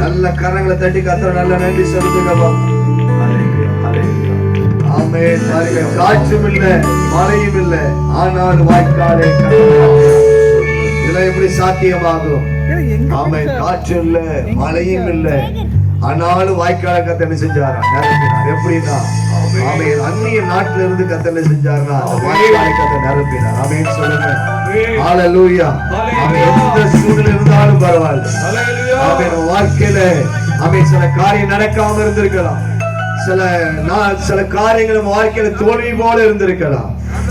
நல்ல கரங்களை தட்டி கத்தர நல்ல நன்றி செலுத்துங்கப்பா. ஆமென். காற்றும் இல்ல மழையும் இல்ல, ஆனால் வாய்க்காலே இதெல்லாம் எப்படி சாத்தியமாகும்? ஆமென். காற்று இல்ல மழையும் இல்ல, ஆனாலும் வாய்க்கால கத்தனை செஞ்சாரா நிரப்பினார். எப்படின்னா ஆமென், அந்நிய நாட்டில இருந்து கத்தனை செஞ்சாருன்னா வாய்க்காலை கத்த நிரப்பினார். ஆமென் சொல்லுங்க. ஹல்லேலூயா. ஆமென். எந்த சூழ்நிலை இருந்தாலும் பரவாயில்லை. ஆமென். வாழ்க்கையில ஆமென் சில காரியம் நடக்காம இருந்திருக்கலாம், சில காரியங்கள் நம்ம வாழ்க்கையில தோல்வி போல இருந்திருக்கலாம்.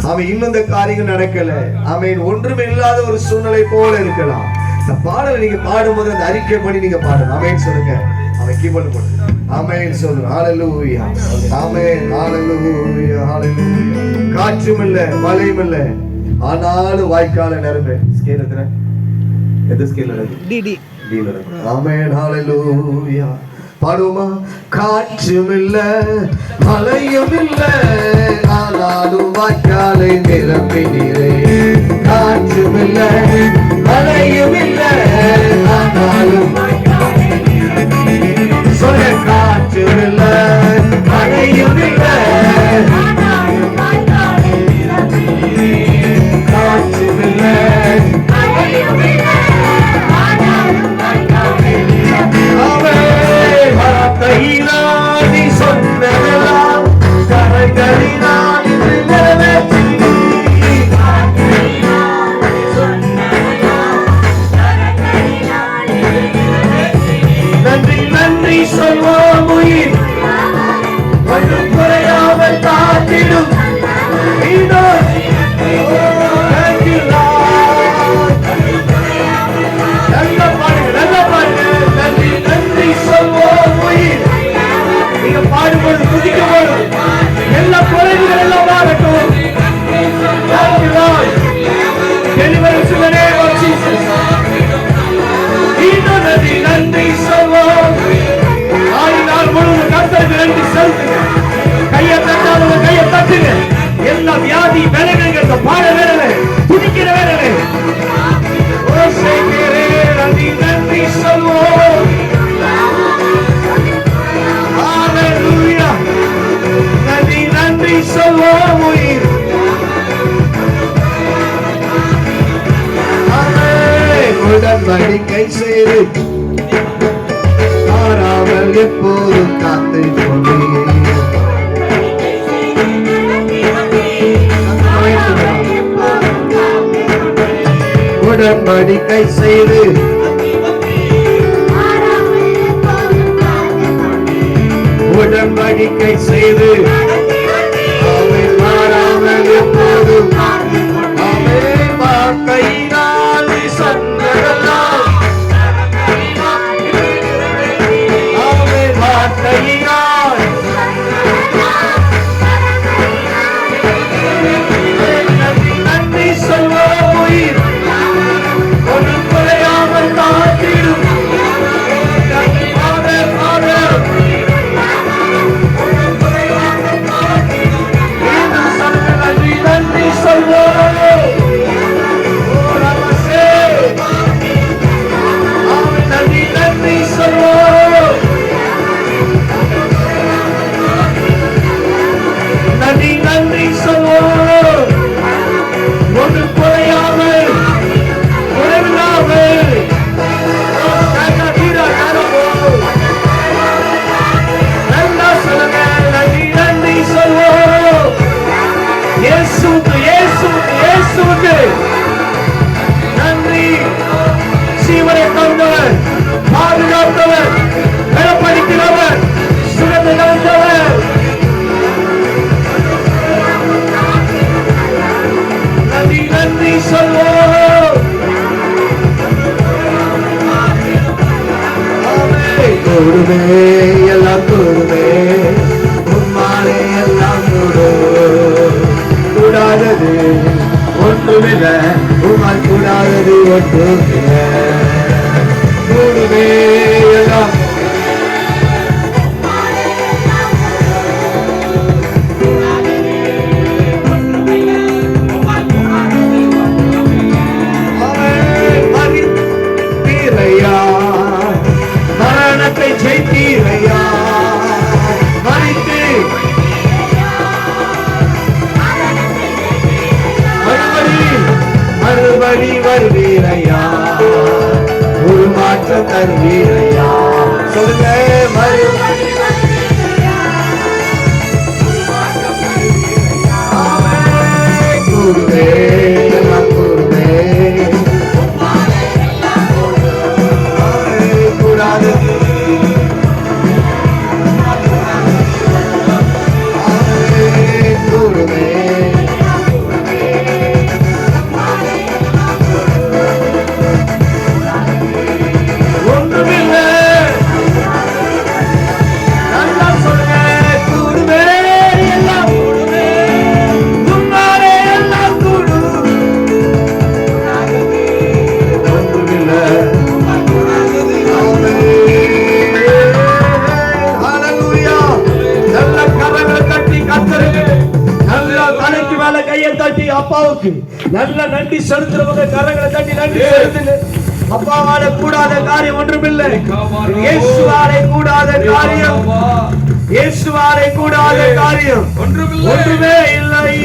அவன் இன்னும் இந்த காரியங்கள் நடக்கல, அவன் ஒன்றுமே இல்லாத ஒரு சூழ்நிலை போல இருக்கலாம். இந்த பாடலை நீங்க பாடும்போது அந்த அறிக்கை பண்ணி நீங்க பாடணும். ஆமென் சொல்லுங்க. அவன் கீபோர்டு போடு. ஆமென் சொல்லுங்க. ஹல்லேலூயா. ஆமென். ஹல்லேலூயா. ஹல்லேலூயா. காற்றும் இல்ல மழையும் இல்ல, ஆனாலும் வாய்க்கால நிரம்பு. ஸ்கேல் எத்தனை? எந்த ஸ்கேல் இருக்கு? டி. ஆமென். ஹல்லேலூயா. பாடுமா? காற்றும் இல்ல மழையும் இல்ல, ஆனாலும் வாய்க்காலை நிரம்பினீரே. காற்றும் இல்ல மழையும் இல்ல, ஆனாலும் சொல்ல. காற்றும் இல்ல மழையும் இல்ல, காற்றும் இல்ல மழையும் இல்ல, கையினாடி சொன்னதெல்லாம் கரைகளினால் இது நிறைவேற்றி. நன்றி நன்றி சொல்வோம் உயிர் கொஞ்சம் குறையாமல் காத்திடும். நல்ல பாருங்க, நல்ல பாருங்க. நன்றி நன்றி சொல்வோம் உயிர். நீங்க பாடும்போது குதிக்க போடும், எல்லா குறைகள் எல்லாம் மாறட்டும். நன்றி நன்றி சொல்வோம். நாள் முழுவதும் கர்த்தருக்கு நன்றி செலுத்துங்க. கையை தட்டாத கையை தட்டுங்க. எல்லா வியாதி வேலைகள் பாட வேலை, குதிக்கிற வேலை. நன்றி நன்றி சொல்வோம். நன்றி நன்றி சொல்வோம் உயிர். உடன்படிக்கை செய்து மாறாமல் எப்போதும் காத்து கொண்டீர். உடன்படிக்கை செய்து உடன்படிக்கை செய்து அவன் மாறாமல் எப்போதும் அவன் வாக்கையினால் சொன்னதெல்லாம் அவன் வாக்கையினால் நன்றி சொல்வோம் உயிர் ஒரு குறையாமல் காத்திடும். நன்றி. சீவனை தந்தவர், பாதுகாத்தவர், பலப்படுத்தினவர், சுகத்தை தந்தவர். நன்றி நன்றி சொல்வோம். கூடுமே எல்லாம் கூடுமே, உம்மாலே எல்லாம் கூடாதது ஒன்றுமில்ல, உம்மால் கூடாதது ஒன்றுமில்ல. கூடுமே எல்லாம் தருவீரையா, உருமாற்றம் தருவீரையா. சொல்லுங்க, கூறுவே எல்லாம் கூறுவே, கூடாது கூறுவே. ஒன்றுமில்லை, நல்லா சொல்லுங்க, கூடுவே எல்லாம் கூடுவே, உன்னாலே எல்லாம் கூடும். ஒன்றுமில்லை. ஹல்லேலூயா. நல்ல கரங்களை தட்டி கர்த்தருக்கு நல்ல தலைக்கு மேல கையை தட்டி அப்பாவுக்கு நல்ல நன்றி செலுத்துறவங்க கரங்களை தட்டி நன்றி செலுத்துங்க. அப்பாவால கூடாத காரியம் ஒன்றுமில்லை. இயேசுவாலே கூடாத காரியம், இயேசுவாலே கூடாத காரியம் ஒன்றுமே இல்லை.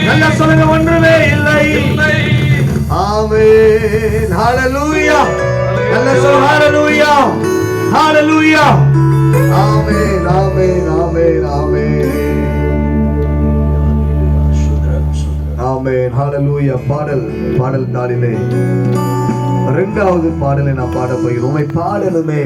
நல்ல சொல்லுங்க, ஒன்றுமே இல்லை. ஆமென். ஹல்லேலூயா. நல்ல சொல்லுங்க, ஹல்லேலூயா, ஹல்லேலூயா. ஆமென், ஆமென், ஆமென், ஆமென், ஆமென். ஹல்லேலூயா. பாடல் நாளிலே இரண்டாவது பாடலை நான் பாட போகிறோம். பாடலுமே